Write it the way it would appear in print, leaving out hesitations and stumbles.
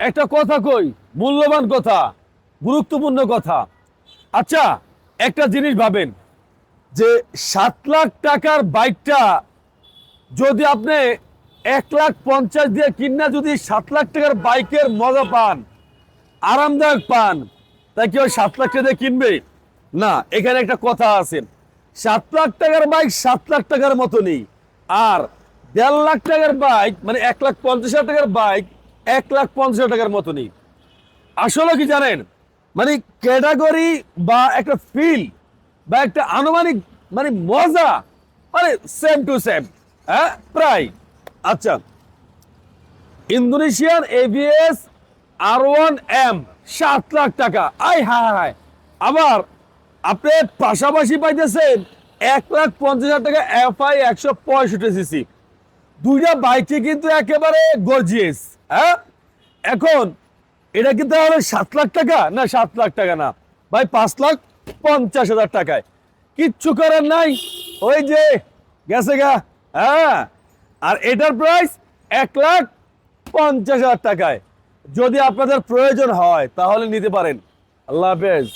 একটা কথা কই, মূল্যবান কথা, গুরুত্বপূর্ণ কথা। আচ্ছা, একটা জিনিস ভাবেন যে 7 লাখ টাকার বাইকটা যদি আপনি 1,50,000 দিয়ে কিনা যদি 7 লাখ টাকার বাইকের মজা পান, আরামদায়ক পান, তাই কি ওই 7 লাখ টাকা দিয়ে কিনবে? না, এখানে একটা কথা আছে, 7 লাখ টাকার বাইক 7 লাখ টাকার মতো নেই। আর 1.5 লাখ টাকার বাইক মানে 1,50,000 টাকার বাইক 1,50,000 টাকার মতো নেই। আসলে কি জানেন, মানে ক্যাটাগরি বা একটা ফিল বা একটা আনুমানিক মানে মজা মানে সেম টু সেম, হ্যাঁ প্রায়। আচ্ছা, ইন্দোনেশিয়ান এভিএস R1M 7 লাখ টাকা, আয় হায় হায়। আবার আপনি পাশাপাশি পাইতেছেন 1,50,000 টাকা FI 165cc। দুইটা বাইকে কিন্তু একেবারে গর্জিয়াস। হ্যাঁ, এখন এটা কিন্তু তাহলে 7 লাখ টাকা না, 7 লাখ টাকা না ভাই, 5,50,000 টাকায় কিচ্ছু করার নাই, ওই যে গেছে গা। হ্যাঁ, আর এটার প্রাইস 1,50,000 টাকায়। যদি আপনাদের প্রয়োজন হয় তাহলে নিতে পারেন। আল্লাহ হাফেজ।